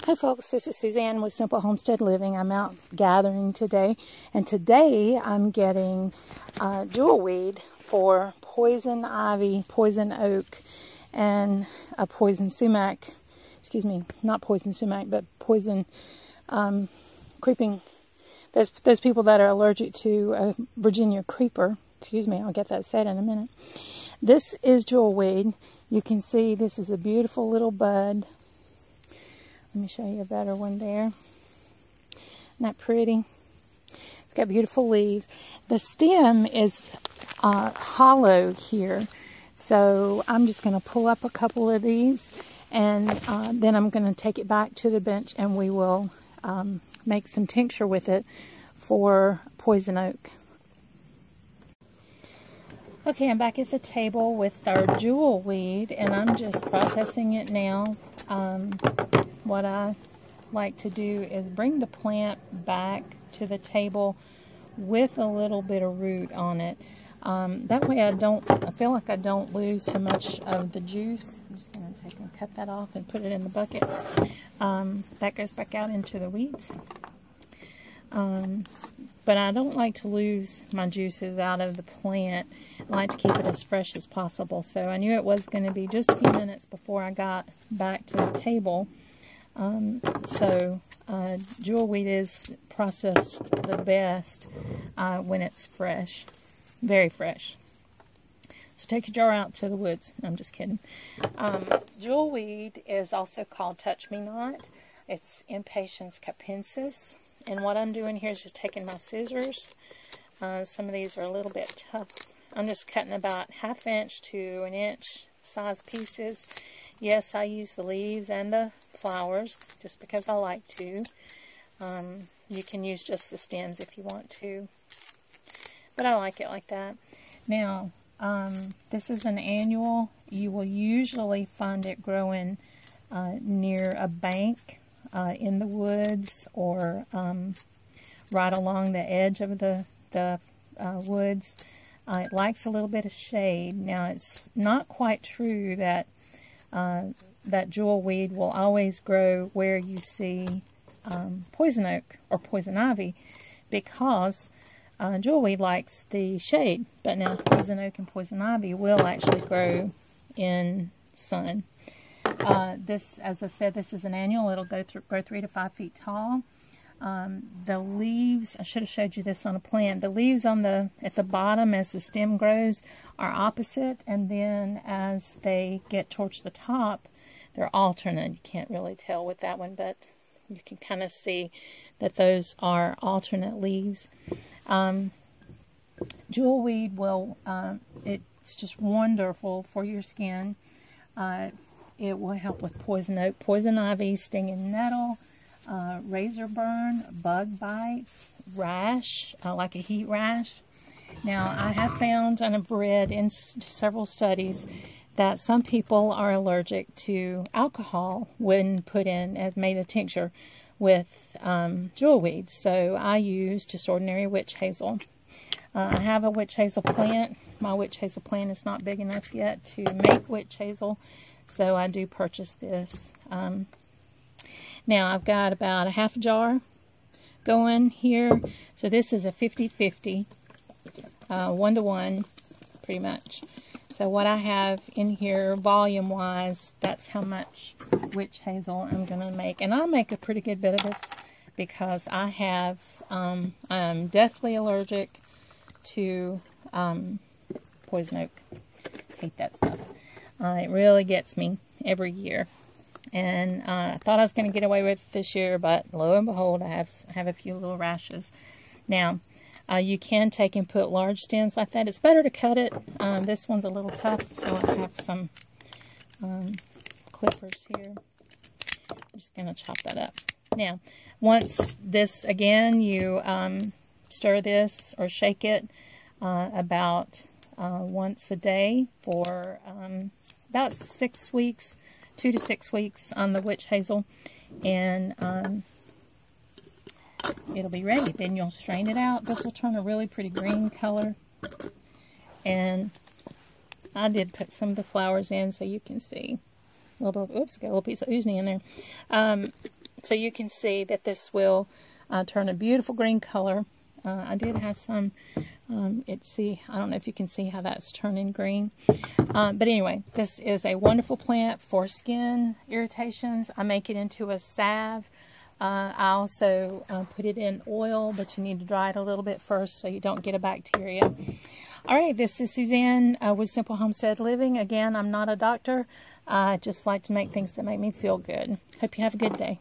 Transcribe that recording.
Hi folks, this is Suzanne with Simple Homestead Living. I'm out gathering today, and today I'm getting jewelweed for poison ivy, poison oak, and a poison sumac. Excuse me, not poison sumac, but poison creeping. Those people that are allergic to a Virginia creeper. Excuse me, I'll get that said in a minute. This is jewelweed. You can see this is a beautiful little bud. Let me show you a better one there. Isn't that pretty? It's got beautiful leaves. The stem is hollow here. So I'm just going to pull up a couple of these, and then I'm going to take it back to the bench, and we will make some tincture with it for poison oak. Okay, I'm back at the table with our jewelweed, and I'm just processing it now. What I like to do is bring the plant back to the table with a little bit of root on it. That way I feel like I don't lose so much of the juice. I'm just going to take and cut that off and put it in the bucket. That goes back out into the weeds. But I don't like to lose my juices out of the plant. I like to keep it as fresh as possible. So I knew it was going to be just a few minutes before I got back to the table. Jewelweed is processed the best when it's fresh, very fresh. So take your jar out to the woods. No, I'm just kidding. Jewelweed is also called touch me not. It's Impatiens capensis. And what I'm doing here is just taking my scissors. Some of these are a little bit tough. I'm just cutting about 1/2 inch to 1 inch size pieces. Yes, I use the leaves and the flowers just because I like to. You can use just the stems if you want to, but I like it like that. Now, this is an annual. You will usually find it growing near a bank in the woods, or right along the edge of the woods. It likes a little bit of shade. Now, it's not quite true that that jewelweed will always grow where you see poison oak or poison ivy, because jewelweed likes the shade. But now poison oak and poison ivy will actually grow in sun. This, as I said, this is an annual. It'll grow 3 to 5 feet tall. The leaves, I should have showed you this on a plant. The leaves at the bottom, as the stem grows, are opposite, and then as they get towards the top, they're alternate. You can't really tell with that one, but you can kind of see that those are alternate leaves. Jewelweed will, it's just wonderful for your skin. It will help with poison oak, poison ivy, stinging nettle, razor burn, bug bites, rash, like a heat rash. Now, I have found and have read in several studies that some people are allergic to alcohol when put in, as made a tincture with jewelweed. So I use just ordinary witch hazel. I have a witch hazel plant. My witch hazel plant is not big enough yet to make witch hazel, so I do purchase this. Now, I've got about a 1/2 jar going here. So this is a 50-50, 1-to-1, pretty much. So what I have in here, volume-wise, that's how much witch hazel I'm going to make. And I'll make a pretty good bit of this because I have, I'm deathly allergic to poison oak. Hate that stuff. It really gets me every year. And I thought I was going to get away with it this year, but lo and behold, I have a few little rashes. Now, you can take and put large stems like that. It's better to cut it. This one's a little tough, so I have some clippers here. I'm just going to chop that up. Now, once this, again, you stir this or shake it about once a day for about 6 weeks, 2 to 6 weeks on the witch hazel, and it'll be ready. Then you'll strain it out. This will turn a really pretty green color, and I did put some of the flowers in so you can see a little bit. Oops, got a little piece of oozy in there. So you can see that this will turn a beautiful green color. I did have some, I don't know if you can see how that's turning green. But anyway, this is a wonderful plant for skin irritations. I make it into a salve. I also put it in oil, but you need to dry it a little bit first so you don't get a bacteria. All right, this is Suzanne with Simple Homestead Living. Again, I'm not a doctor. I just like to make things that make me feel good. Hope you have a good day.